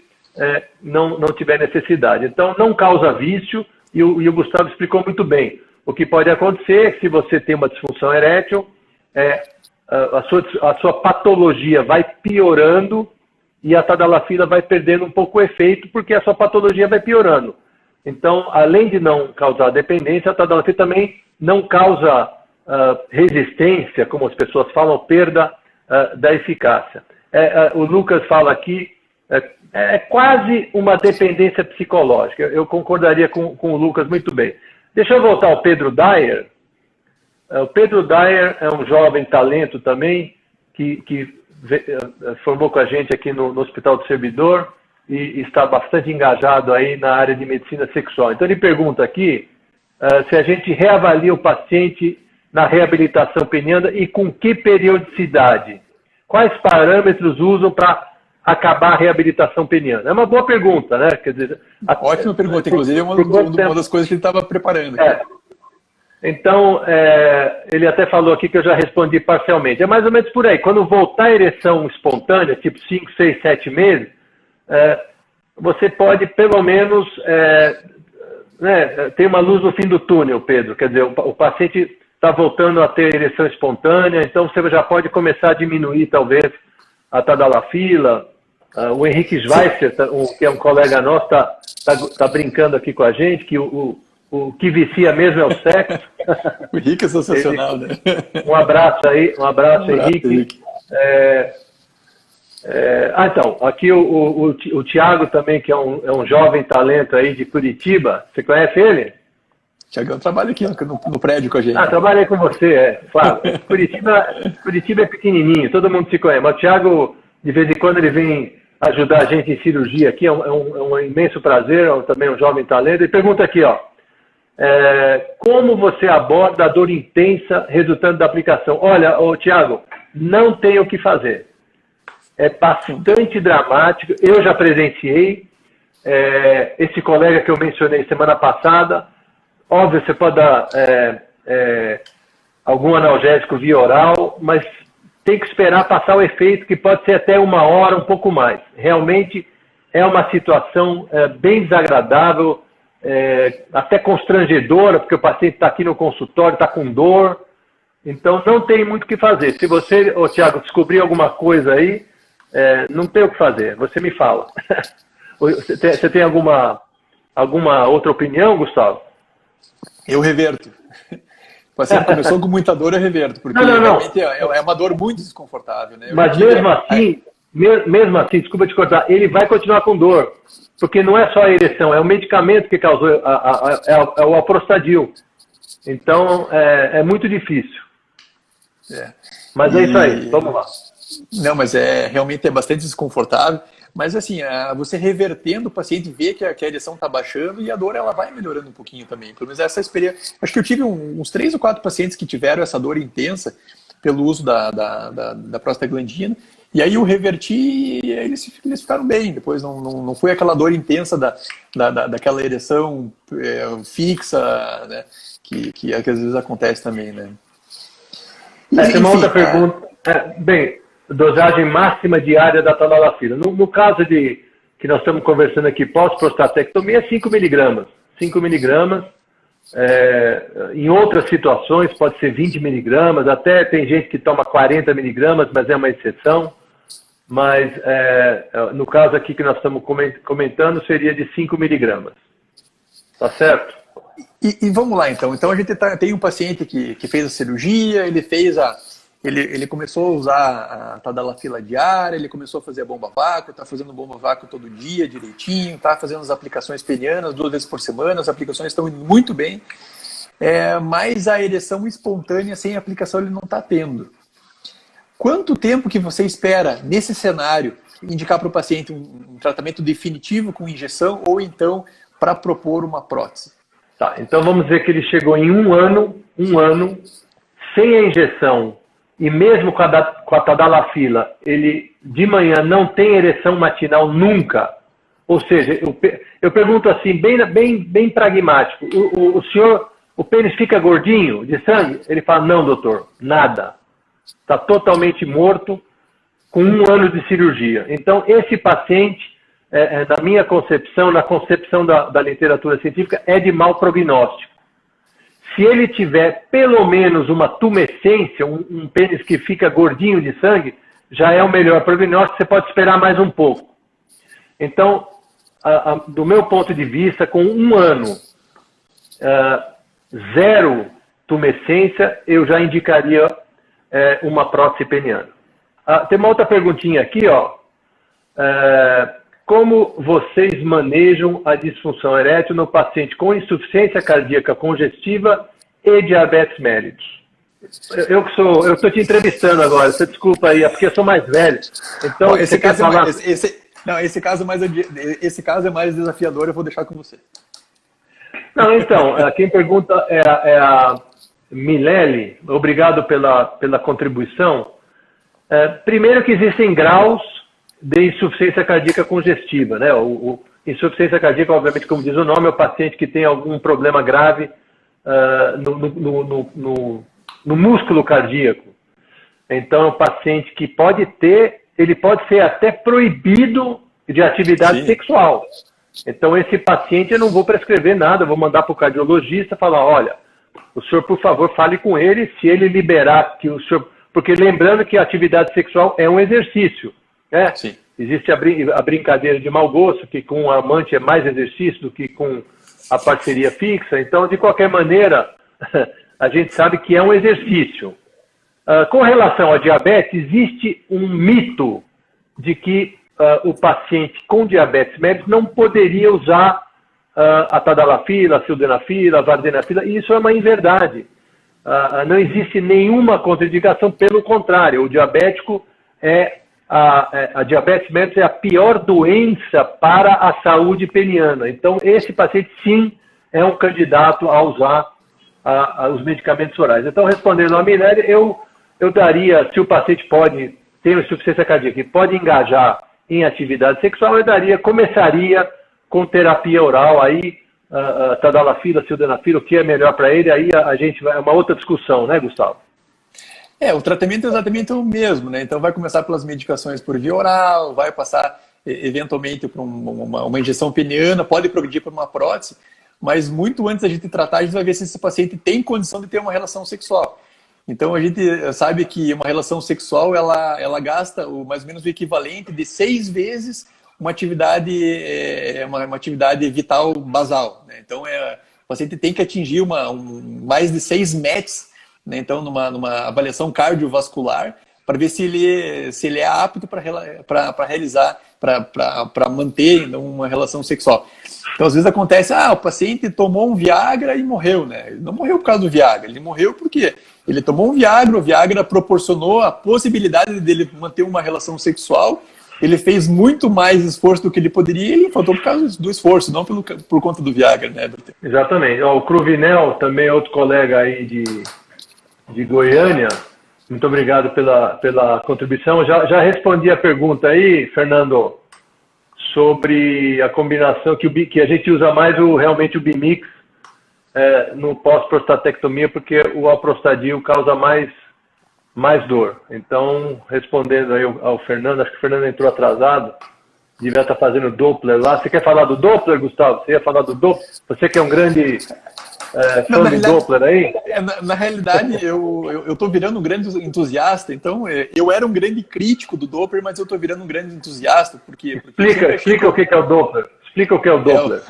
não tiver necessidade. Então, não causa vício, e o Gustavo explicou muito bem. O que pode acontecer é que se você tem uma disfunção erétil, a sua patologia vai piorando e a tadalafila vai perdendo um pouco o efeito, porque a sua patologia vai piorando. Então, além de não causar dependência, a tadalafila também não causa resistência, como as pessoas falam, perda da eficácia. O Lucas fala aqui, é quase uma dependência psicológica. Eu concordaria com o Lucas muito bem. Deixa eu voltar ao Pedro Dyer. O Pedro Dyer é um jovem talento também, que formou com a gente aqui no Hospital do Servidor e está bastante engajado aí na área de medicina sexual. Então ele pergunta aqui se a gente reavalia o paciente na reabilitação peniana e com que periodicidade? Quais parâmetros usam para acabar a reabilitação peniana? É uma boa pergunta, né? Quer dizer, ótima pergunta, inclusive é uma das coisas que ele estava preparando. Então, ele até falou aqui que eu já respondi parcialmente. É mais ou menos por aí. Quando voltar a ereção espontânea, tipo 5, 6, 7 meses, você pode pelo menos ter uma luz no fim do túnel, Pedro. Quer dizer, o paciente está voltando a ter ereção espontânea, então você já pode começar a diminuir, talvez, a tadalafila. O Henrique Schweitzer, que é um colega nosso, está brincando aqui com a gente, que o que vicia mesmo é o sexo. O Henrique é sensacional, né? Um abraço, Henrique. Então, aqui o Tiago também, que é um jovem talento aí de Curitiba. Você conhece ele? Tiagão trabalha aqui no prédio com a gente. Trabalha aí com você, claro. Curitiba é pequenininho, todo mundo se conhece. Mas o Tiago, de vez em quando, ele vem ajudar a gente em cirurgia aqui, é um imenso prazer, também um jovem talento. Ele pergunta aqui, como você aborda a dor intensa resultante da aplicação? Olha, Tiago, não tem o que fazer. É bastante dramático. Eu já presenciei. Esse colega que eu mencionei semana passada, óbvio, você pode dar algum analgésico via oral, mas tem que esperar passar o efeito, que pode ser até 1 hora, um pouco mais. Realmente é uma situação bem desagradável, até constrangedora, porque o paciente está aqui no consultório, está com dor. Então, não tem muito o que fazer. Se você, Tiago, descobrir alguma coisa aí, não tem o que fazer. Você me fala. Você tem alguma outra opinião, Gustavo? Eu reverto. O paciente começou com muita dor, eu reverto. Porque realmente é uma dor muito desconfortável. Né? Mas mesmo assim, desculpa te cortar, ele vai continuar com dor. Porque não é só a ereção, é o medicamento que causou, é o Aprostadil. Então, é muito difícil. Mas é isso aí, vamos lá. Não, mas realmente é bastante desconfortável. Mas assim, você revertendo, o paciente vê que a ereção está baixando e a dor ela vai melhorando um pouquinho também. Pelo menos essa experiência. Acho que eu tive uns 3 ou 4 pacientes que tiveram essa dor intensa pelo uso da prostaglandina. E aí eu reverti e eles ficaram bem. Depois não foi aquela dor intensa daquela ereção fixa, né? Que às vezes acontece também, né? Tem uma outra pergunta. Bem, dosagem máxima diária da tadalafila. No caso que que nós estamos conversando aqui pós-prostatectomia é 5 miligramas. 5 miligramas. Em outras situações pode ser 20 miligramas, até tem gente que toma 40 miligramas, mas é uma exceção. Mas no caso aqui que nós estamos comentando, seria de 5 miligramas. Tá certo? E vamos lá, então. Então a gente tem um paciente que fez a cirurgia, ele começou a usar a tadalafila diária, ele começou a fazer a bomba vácuo, está fazendo bomba vácuo todo dia direitinho, está fazendo as aplicações penianas 2 vezes por semana, as aplicações estão indo muito bem, mas a ereção espontânea sem aplicação ele não está tendo. Quanto tempo que você espera, nesse cenário, indicar para o paciente um tratamento definitivo com injeção ou então para propor uma prótese? Tá, então vamos dizer que ele chegou em um ano sem a injeção e mesmo com a tadalafila, ele de manhã não tem ereção matinal nunca. Ou seja, eu pergunto assim, bem pragmático, o pênis fica gordinho de sangue? Ele fala, não, doutor, nada. Está totalmente morto com 1 ano de cirurgia. Então, esse paciente, na minha concepção, na concepção da literatura científica, é de mau prognóstico. Se ele tiver pelo menos uma tumescência, um pênis que fica gordinho de sangue, já é o melhor prognóstico, você pode esperar mais um pouco. Então, do meu ponto de vista, com 1 ano, 0 tumescência, eu já indicaria uma prótese peniana. Tem uma outra perguntinha aqui, ó. Como vocês manejam a disfunção erétil no paciente com insuficiência cardíaca congestiva e diabetes mellitus? Eu estou te entrevistando agora, você desculpa aí, é porque eu sou mais velho. Então, bom, esse caso é mais desafiador, eu vou deixar com você. Não, então, quem pergunta é a Milele, obrigado pela contribuição. Primeiro que existem graus de insuficiência cardíaca congestiva, né? Insuficiência cardíaca, obviamente, como diz o nome, é o paciente que tem algum problema grave no músculo cardíaco. Então, é um paciente que ele pode ser até proibido de atividade sexual. Então, esse paciente eu não vou prescrever nada, eu vou mandar para o cardiologista falar, olha, o senhor, por favor, fale com ele, se ele liberar que o senhor... Porque lembrando que a atividade sexual é um exercício. Sim. Existe a brincadeira de mau gosto, que com o amante é mais exercício do que com a parceria fixa. Então, de qualquer maneira, a gente sabe que é um exercício. Com relação à diabetes, existe um mito de que o paciente com diabetes mellitus não poderia usar a tadalafila, a sildenafila, a vardenafila, e isso é uma inverdade. Não existe nenhuma contraindicação, pelo contrário, o diabético a diabetes mellitus é a pior doença para a saúde peniana. Então, esse paciente, sim, é um candidato a usar os medicamentos orais. Então, respondendo a Mirelle, eu daria, se o paciente tem insuficiência cardíaca e pode engajar em atividade sexual, começaria com terapia oral, aí, tadalafila, sildenafila, o que é melhor para ele, aí a gente vai, é uma outra discussão, né, Gustavo? O tratamento é exatamente o mesmo, né? Então vai começar pelas medicações por via oral, vai passar eventualmente por uma injeção peniana, pode progredir por uma prótese, mas muito antes da gente tratar, a gente vai ver se esse paciente tem condição de ter uma relação sexual. Então a gente sabe que uma relação sexual, ela gasta mais ou menos o equivalente de 6 vezes uma atividade vital basal, né? Então o paciente tem que atingir mais de 6 METs, né? Então numa avaliação cardiovascular, para ver se ele é apto para realizar, para manter uma relação sexual. Então, às vezes acontece, o paciente tomou um Viagra e morreu, né? Ele não morreu por causa do Viagra, ele morreu porque ele tomou um Viagra, o Viagra proporcionou a possibilidade dele manter uma relação sexual, ele fez muito mais esforço do que ele poderia e ele infartou por causa do esforço, não por conta do Viagra, né? Exatamente. O Cruvinel, também outro colega aí de Goiânia, muito obrigado pela contribuição. Já respondi a pergunta aí, Fernando, sobre a combinação que a gente usa mais realmente o Bimix no pós-prostatectomia, porque o alprostadil causa mais dor. Então, respondendo aí ao Fernando, acho que o Fernando entrou atrasado, devia estar fazendo Doppler lá. Você quer falar do Doppler, Gustavo? Você ia falar do Doppler? Você que é um grande fã do Doppler aí? Na realidade, eu estou virando um grande entusiasta, então eu era um grande crítico do Doppler, mas eu estou virando um grande entusiasta. Porque explica o que é o Doppler. Explica o que é o Doppler.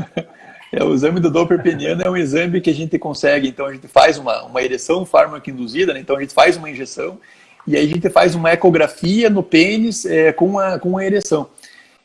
O exame do Doppler peniano é um exame que a gente consegue, então a gente faz uma ereção fármaco-induzida, né? Então a gente faz uma injeção e aí a gente faz uma ecografia no pênis com a ereção.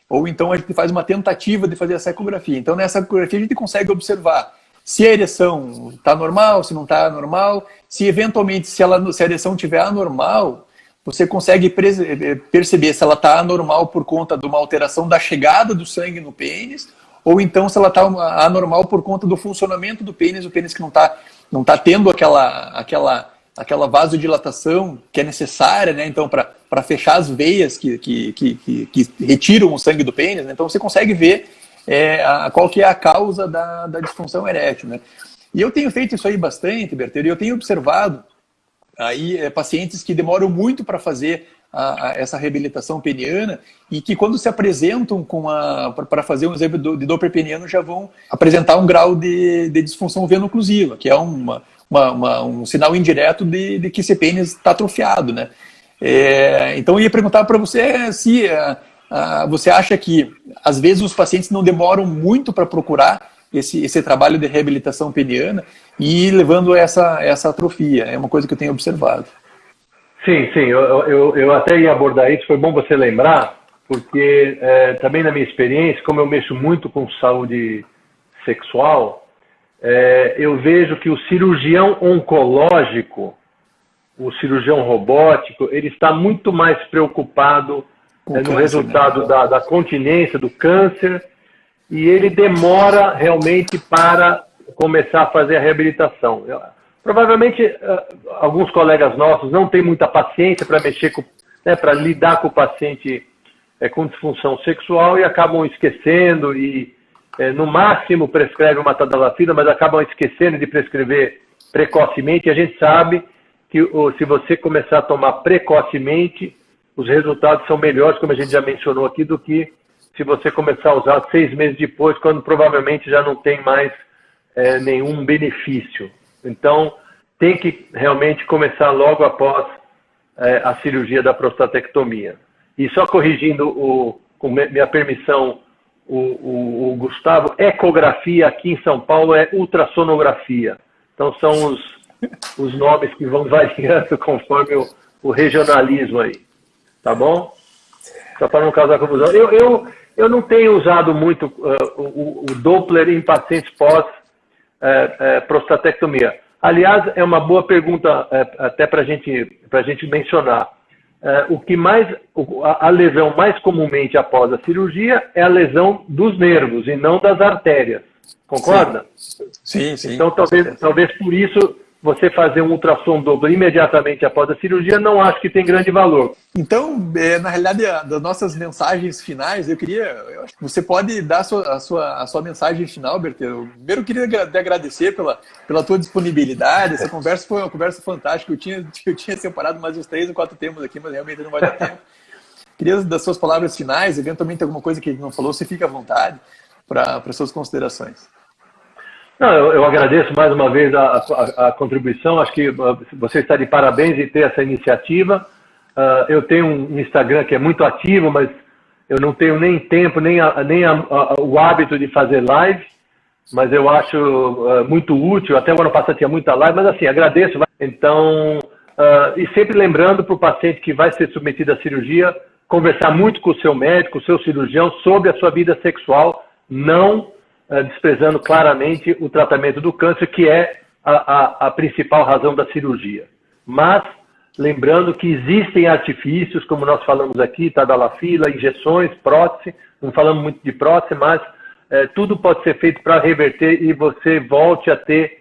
Ou então a gente faz uma tentativa de fazer essa ecografia. Então nessa ecografia a gente consegue observar se a ereção está normal, se não está normal, se eventualmente se a ereção estiver anormal, você consegue perceber se ela está anormal por conta de uma alteração da chegada do sangue no pênis, ou então se ela está anormal por conta do funcionamento do pênis, o pênis que não tá tendo aquela vasodilatação que é necessária, né? Então, para fechar as veias que retiram o sangue do pênis, né? Então você consegue ver qual que é a causa da disfunção erétil, né? E eu tenho feito isso aí bastante, Berteiro, e eu tenho observado aí pacientes que demoram muito para fazer essa reabilitação peniana e que quando se apresentam para fazer um exame de Doppler peniano já vão apresentar um grau de disfunção veno-oclusiva, que é um sinal indireto de que esse pênis está atrofiado, né? Então eu ia perguntar para você se você acha que às vezes os pacientes não demoram muito para procurar esse trabalho de reabilitação peniana e levando essa atrofia. É uma coisa que eu tenho observado. Sim, eu até ia abordar isso, foi bom você lembrar, porque também na minha experiência, como eu mexo muito com saúde sexual, eu vejo que o cirurgião oncológico, o cirurgião robótico, ele está muito mais preocupado no resultado, né, da continência, do câncer, e ele demora realmente para começar a fazer a reabilitação. Provavelmente, alguns colegas nossos não têm muita paciência para mexer com, para lidar com o paciente com disfunção sexual e acabam esquecendo e, no máximo, prescrevem uma tadalafila, mas acabam esquecendo de prescrever precocemente. E a gente sabe que se você começar a tomar precocemente, os resultados são melhores, como a gente já mencionou aqui, do que se você começar a usar 6 meses depois, quando provavelmente já não tem mais nenhum benefício. Então, tem que realmente começar logo após a cirurgia da prostatectomia. E só corrigindo, com minha permissão, o Gustavo, ecografia aqui em São Paulo é ultrassonografia. Então, são os nomes que vão variando conforme o regionalismo aí. Tá bom? Só para não causar confusão. Eu não tenho usado muito o Doppler em pacientes pós prostatectomia. Aliás, é uma boa pergunta até para a gente mencionar. A lesão mais comumente após a cirurgia é a lesão dos nervos e não das artérias. Concorda? Sim. Então, talvez por isso você fazer um ultrassom Doppler imediatamente após a cirurgia, não acho que tem grande valor. Então, na realidade, das nossas mensagens finais, eu acho que você pode dar a sua mensagem final, Berteiro. Primeiro, eu queria te agradecer pela tua disponibilidade. Essa conversa foi uma conversa fantástica. Eu tinha separado mais uns 3 ou 4 temas aqui, mas realmente não vai dar tempo. Queria das suas palavras finais, eventualmente alguma coisa que não falou, você fica à vontade para as suas considerações. Não, eu agradeço mais uma vez a contribuição. Acho que você está de parabéns em ter essa iniciativa. Eu tenho um Instagram que é muito ativo, mas eu não tenho nem tempo, nem o hábito de fazer live. Mas eu acho muito útil. Até o ano passado tinha muita live, mas assim, agradeço. Então, e sempre lembrando para o paciente que vai ser submetido à cirurgia, conversar muito com o seu médico, o seu cirurgião, sobre a sua vida sexual, não desprezando claramente o tratamento do câncer, que é a principal razão da cirurgia. Mas, lembrando que existem artifícios, como nós falamos aqui, tadalafila, injeções, prótese, não falamos muito de prótese, mas tudo pode ser feito para reverter e você volte a ter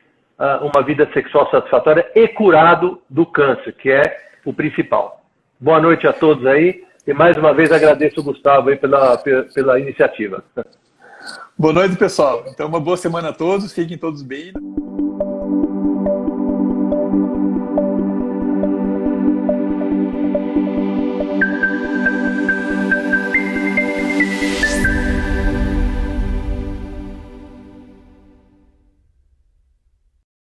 uma vida sexual satisfatória e curado do câncer, que é o principal. Boa noite a todos aí, e mais uma vez agradeço o Gustavo aí pela iniciativa. Boa noite, pessoal. Então, uma boa semana a todos. Fiquem todos bem.